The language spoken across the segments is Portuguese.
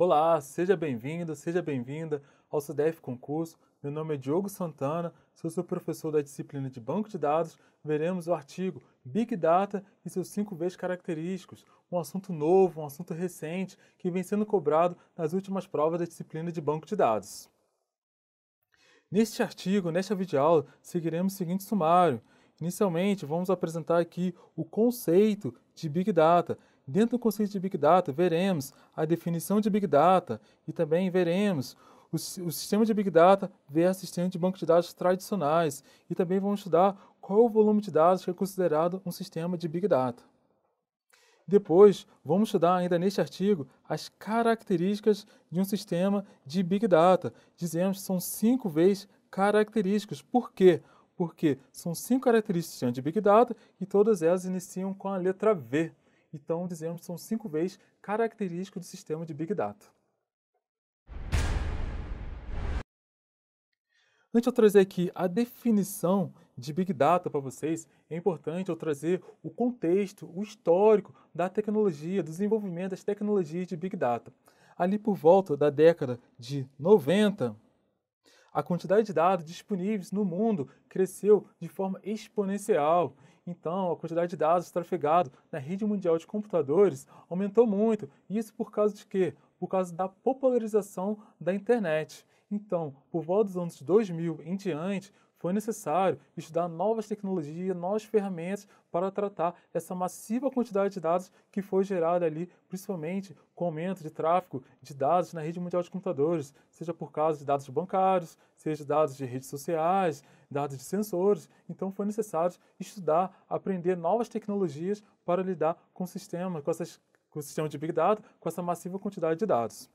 Olá, seja bem-vindo, seja bem-vinda ao CDF Concurso. Meu nome é Diogo Santana, sou seu professor da disciplina de Banco de Dados. Veremos o artigo Big Data e seus 5 Vs característicos, um assunto novo, um assunto recente, que vem sendo cobrado nas últimas provas da disciplina de Banco de Dados. Neste artigo, nesta videoaula, seguiremos o seguinte sumário. Inicialmente, vamos apresentar aqui o conceito de Big Data. Dentro do conceito de Big Data, veremos a definição de Big Data e também veremos o sistema de Big Data versus sistema de banco de dados tradicionais. E também vamos estudar qual é o volume de dados que é considerado um sistema de Big Data. Depois, vamos estudar ainda neste artigo as características de um sistema de Big Data. Dizemos que são 5 vezes características. Por quê? Porque são 5 características de Big Data e todas elas iniciam com a letra V. Então, dizemos que são 5 vezes características do sistema de Big Data. Antes de eu trazer aqui a definição de Big Data para vocês, é importante eu trazer o contexto, o histórico da tecnologia, do desenvolvimento das tecnologias de Big Data. Ali por volta da década de 90, a quantidade de dados disponíveis no mundo cresceu de forma exponencial. Então, a quantidade de dados trafegados na rede mundial de computadores aumentou muito. Isso por causa de quê? Por causa da popularização da internet. Então, por volta dos anos 2000 em diante, foi necessário estudar novas tecnologias, novas ferramentas para tratar essa massiva quantidade de dados que foi gerada ali, principalmente com o aumento de tráfego de dados na rede mundial de computadores, seja por causa de dados bancários, seja dados de redes sociais, dados de sensores. Então foi necessário estudar, aprender novas tecnologias para lidar com o sistema, com o sistema de Big Data, com essa massiva quantidade de dados.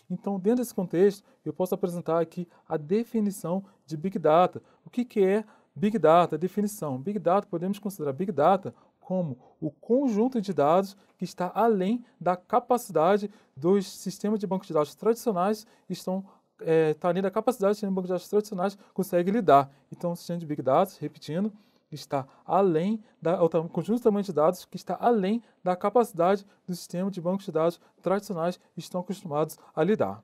Então, dentro desse contexto, eu posso apresentar aqui a definição de Big Data. O que é Big Data? Definição. Big Data, podemos considerar Big Data como o conjunto de dados que está além da capacidade dos sistemas de banco de dados tradicionais, está além da capacidade dos sistemas de banco de dados tradicionais consegue lidar. Então, o sistema de Big Data, repetindo, está além o conjunto de tamanho de dados que está além da capacidade do sistema de bancos de dados tradicionais que estão acostumados a lidar.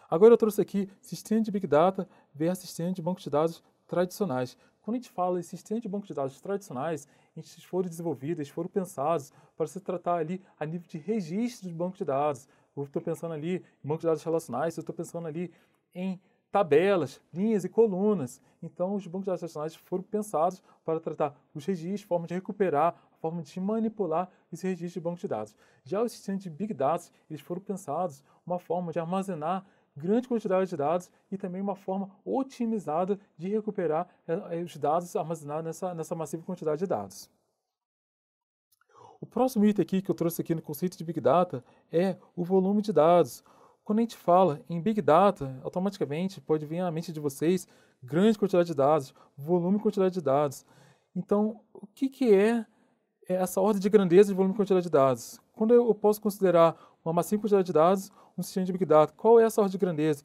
Agora eu trouxe aqui sistema de Big Data versus sistema de bancos de dados tradicionais. Quando a gente fala em sistema de banco de dados tradicionais, eles foram desenvolvidos, eles foram pensados para se tratar ali a nível de registro de banco de dados. Eu estou pensando ali em banco de dados relacionais, eu estou pensando ali em tabelas, linhas e colunas. Então, os bancos de dados tradicionais foram pensados para tratar os registros, forma de recuperar, a forma de manipular esse registro de banco de dados. Já os sistemas de Big Data, eles foram pensados uma forma de armazenar grande quantidade de dados e também uma forma otimizada de recuperar os dados armazenados nessa massiva quantidade de dados. O próximo item aqui que eu trouxe aqui no conceito de Big Data é o volume de dados. Quando a gente fala em Big Data, automaticamente pode vir à mente de vocês grande quantidade de dados, volume e quantidade de dados. Então, o que é essa ordem de grandeza de volume e quantidade de dados? Quando eu posso considerar uma massiva quantidade de dados, um sistema de Big Data, qual é essa ordem de grandeza?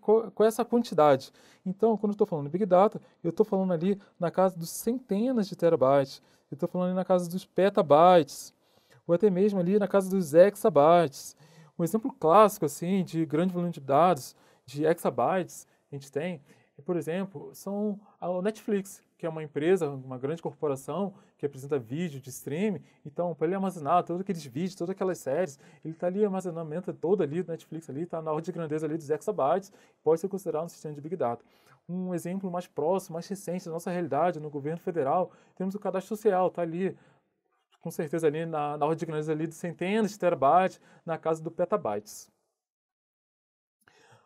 Qual é essa quantidade? Então, quando eu estou falando de Big Data, eu estou falando ali na casa dos centenas de terabytes, eu estou falando ali na casa dos petabytes, ou até mesmo ali na casa dos exabytes. Um exemplo clássico assim de grande volume de dados, de exabytes, a gente tem, por exemplo, são a Netflix, que é uma empresa, uma grande corporação que apresenta vídeo de streaming. Então, para ele armazenar todos aqueles vídeos, todas aquelas séries, ele está ali, armazenamento todo ali do Netflix ali, está na ordem de grandeza ali dos exabytes, pode ser considerado um sistema de Big Data. Um exemplo mais próximo, mais recente da nossa realidade no governo federal, temos o cadastro social, está ali, com certeza ali na ordem de grandeza ali de centenas de terabytes, na casa do petabytes.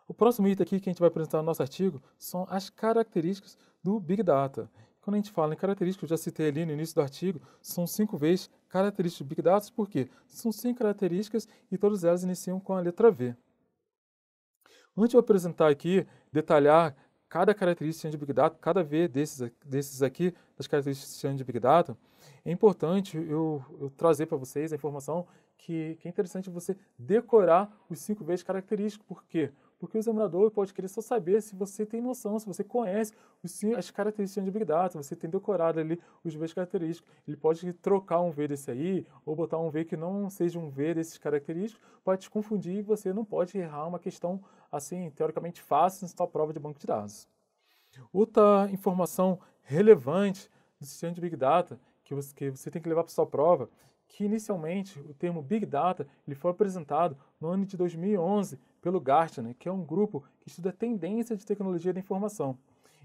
O próximo item aqui que a gente vai apresentar no nosso artigo são as características do Big Data. Quando a gente fala em características, eu já citei ali no início do artigo, são 5 vezes características do Big Data, por quê? São 5 características e todas elas iniciam com a letra V. Antes de eu apresentar aqui, detalhar cada característica de Big Data, cada V desses aqui, das características de Big Data, é importante eu trazer para vocês a informação que é interessante você decorar os 5 Vs característicos. Por quê? Porque o examinador pode querer só saber se você tem noção, se você conhece as características de Big Data, você tem decorado ali os Vs característicos. Ele pode trocar um V desse aí, ou botar um V que não seja um V desses característicos, pode te confundir e você não pode errar uma questão, assim, teoricamente fácil na sua prova de banco de dados. Outra informação relevante do sistema de Big Data que você tem que levar para sua prova, que inicialmente o termo Big Data ele foi apresentado no ano de 2011 pelo Gartner, que é um grupo que estuda a tendência de tecnologia da informação.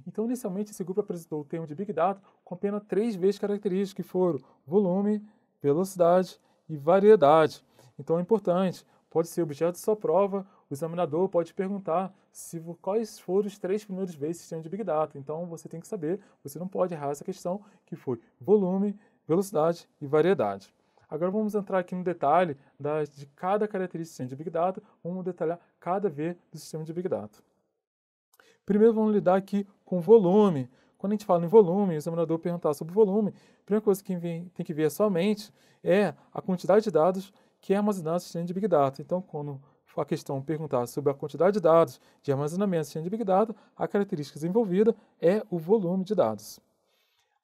Então, inicialmente, esse grupo apresentou o termo de Big Data com apenas 3 vezes características, que foram volume, velocidade e variedade. Então, é importante, pode ser objeto de sua prova, o examinador pode perguntar quais foram os 3 primeiros vezes do sistema de Big Data. Então, você tem que saber, você não pode errar essa questão, que foi volume, velocidade e variedade. Agora vamos entrar aqui no detalhe de cada característica do sistema de Big Data, vamos detalhar cada V do sistema de Big Data. Primeiro vamos lidar aqui com volume. Quando a gente fala em volume, o examinador perguntar sobre volume, a primeira coisa que tem que ver somente é a quantidade de dados que é armazenado no sistema de Big Data. Então, quando a questão perguntar sobre a quantidade de dados de armazenamento do sistema de Big Data, a característica envolvida é o volume de dados.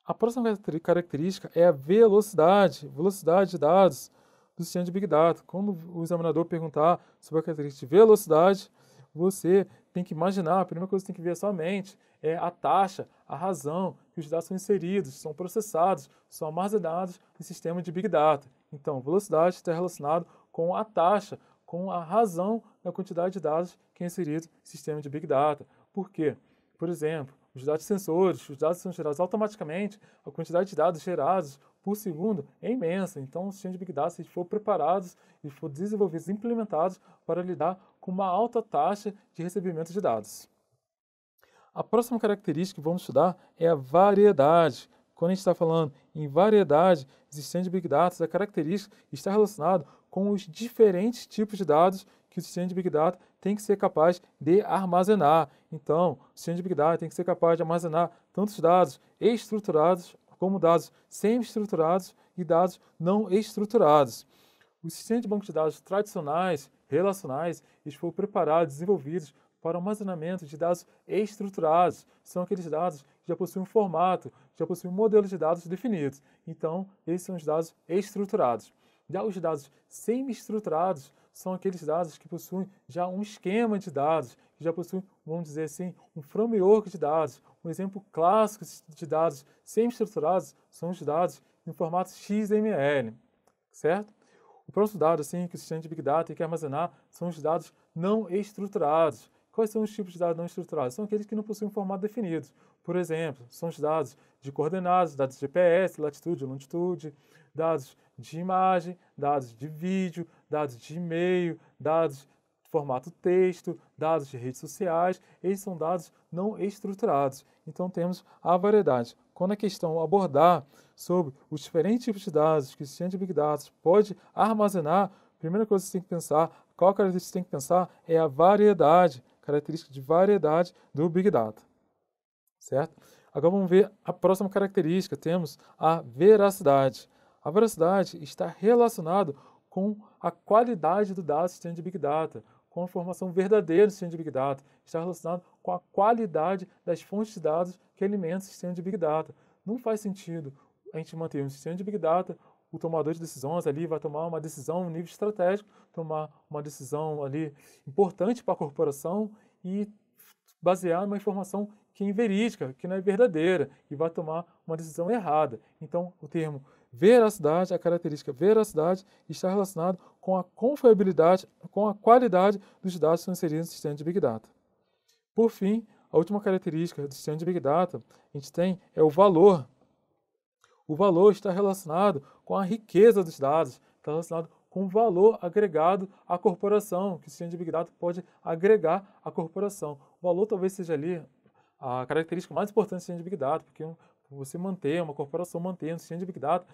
A próxima característica é a velocidade de dados do sistema de Big Data. Quando o examinador perguntar sobre a característica de velocidade, você tem que imaginar, a primeira coisa que você tem que ver somente é a taxa, a razão que os dados são inseridos, são processados, são armazenados no sistema de Big Data. Então, velocidade está relacionado com a taxa, com a razão da quantidade de dados que é inserido no sistema de Big Data. Por quê? Por exemplo, os dados sensores, os dados são gerados automaticamente, a quantidade de dados gerados por segundo é imensa. Então, os sistemas de Big Data, se for preparados e for desenvolvidos e implementados para lidar com uma alta taxa de recebimento de dados. A próxima característica que vamos estudar é a variedade. Quando a gente está falando em variedade, o sistema de Big Data, a característica está relacionado com os diferentes tipos de dados que o sistema de Big Data tem que ser capaz de armazenar. Então, o sistema de Big Data tem que ser capaz de armazenar tanto os dados estruturados como dados semi-estruturados e dados não estruturados. Os sistemas de banco de dados tradicionais, relacionais, eles foram preparados, desenvolvidos para o armazenamento de dados estruturados. São aqueles dados que já possuem um formato, já possuem um modelo de dados definidos. Então, esses são os dados estruturados. Já os dados semi-estruturados são aqueles dados que possuem já um esquema de dados, que já possuem, vamos dizer assim, um framework de dados. Um exemplo clássico de dados semi-estruturados são os dados em formato XML, certo? O próximo dado assim, que o sistema de Big Data tem que armazenar são os dados não estruturados. Quais são os tipos de dados não estruturados? São aqueles que não possuem um formato definido. Por exemplo, são os dados de coordenadas, dados de GPS, latitude, longitude, dados de imagem, dados de vídeo, dados de e-mail, dados de formato texto, dados de redes sociais. Esses são dados não estruturados. Então temos a variedade. Quando a questão abordar sobre os diferentes tipos de dados que o sistema de Big Data pode armazenar, a primeira coisa que você tem que pensar, qual característica você tem que pensar é a variedade, característica de variedade do Big Data, certo? Agora vamos ver a próxima característica, temos a veracidade. A veracidade está relacionada com a qualidade do dado do sistema de Big Data, com a informação verdadeira do sistema de Big Data, está relacionado com a qualidade das fontes de dados que alimentam o sistema de Big Data. Não faz sentido a gente manter um sistema de Big Data, o tomador de decisões ali vai tomar uma decisão no nível estratégico, tomar uma decisão ali importante para a corporação e basear numa informação que é inverídica, que não é verdadeira, e vai tomar uma decisão errada. Então, o termo veracidade, a característica veracidade, está relacionado com a confiabilidade, com a qualidade dos dados que são inseridos no sistema de Big Data. Por fim, a última característica do sistema de Big Data a gente tem é o valor. O valor está relacionado com a riqueza dos dados, está relacionado com o valor agregado à corporação, que o sistema de Big Data pode agregar à corporação. O valor talvez seja ali a característica mais importante do sistema de Big Data, porque você manter, uma corporação mantendo um sistema de Big Data,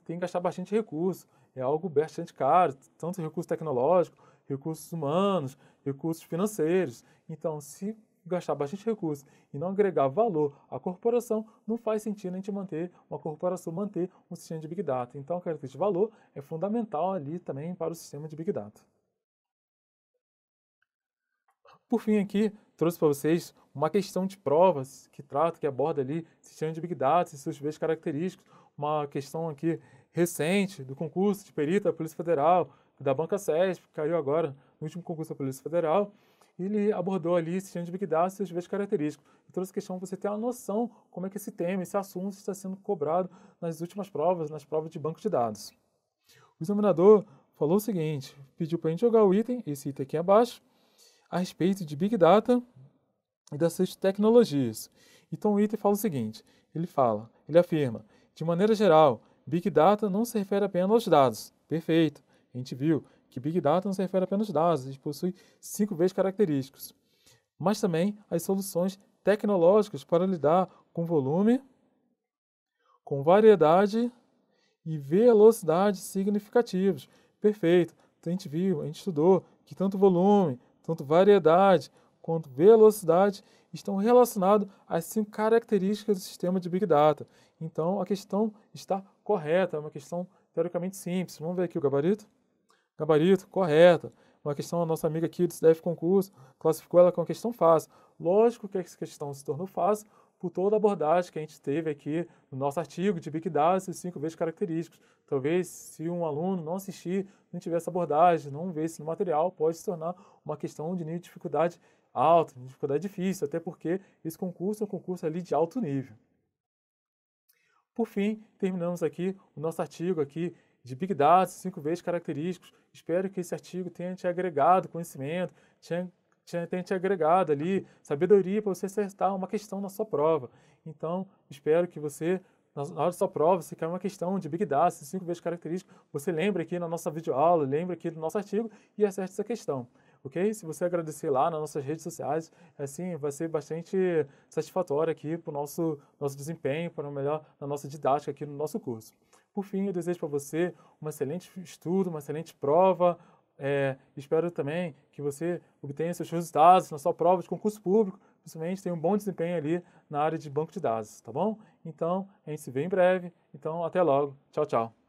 tem que gastar bastante recurso, é algo bastante caro, tanto recurso tecnológico, recursos humanos, recursos financeiros. Então, se gastar bastante recurso e não agregar valor à corporação, não faz sentido a gente manter uma corporação, manter um sistema de Big Data. Então, a característica de valor é fundamental ali também para o sistema de Big Data. Por fim, aqui, trouxe para vocês uma questão de provas que aborda ali sistema de Big Data e seus eixos característicos, uma questão aqui recente do concurso de perito da Polícia Federal, da Banca SESP, que caiu agora no último concurso da Polícia Federal. Ele abordou ali sistema de Big Data e seus eixos característicos. E trouxe questão para você ter uma noção como é que esse tema, esse assunto está sendo cobrado nas últimas provas, nas provas de banco de dados. O examinador falou o seguinte, pediu para a gente jogar o item, esse item aqui abaixo, a respeito de Big Data e das suas tecnologias. Então o item fala o seguinte, ele afirma, de maneira geral, Big Data não se refere apenas aos dados. Perfeito, a gente viu que Big Data não se refere apenas aos dados, ele possui 5 vezes característicos, mas também as soluções tecnológicas para lidar com volume, com variedade e velocidade significativos. Perfeito, então a gente viu, a gente estudou que tanto volume, tanto variedade quanto velocidade estão relacionados às 5 características do sistema de Big Data. Então, a questão está correta, é uma questão teoricamente simples. Vamos ver aqui o gabarito? Gabarito, correta. Uma questão, a nossa amiga aqui do CDF Concurso classificou ela com uma questão fácil. Lógico que essa questão se tornou fácil por toda a abordagem que a gente teve aqui no nosso artigo de Big Data e os 5 vezes característicos. Talvez, se um aluno não assistir, não tiver essa abordagem, não ver esse material, pode se tornar uma questão de nível de dificuldade alta, de dificuldade difícil, até porque esse concurso é um concurso ali de alto nível. Por fim, terminamos aqui o nosso artigo aqui de Big Data, 5 vezes característicos. Espero que esse artigo tenha te agregado conhecimento, tenha te agregado ali sabedoria para você acertar uma questão na sua prova. Então, espero que você, na hora da sua prova, se cair uma questão de Big Data, 5 vezes característicos, você lembre aqui na nossa videoaula, lembre aqui do nosso artigo e acerte essa questão. Ok? Se você agradecer lá nas nossas redes sociais, assim, vai ser bastante satisfatório aqui para o nosso desempenho, para o melhor na nossa didática aqui no nosso curso. Por fim, eu desejo para você um excelente estudo, uma excelente prova. Espero também que você obtenha seus resultados na sua prova de concurso público, principalmente tenha um bom desempenho ali na área de banco de dados, tá bom? Então, a gente se vê em breve. Então, até logo. Tchau, tchau.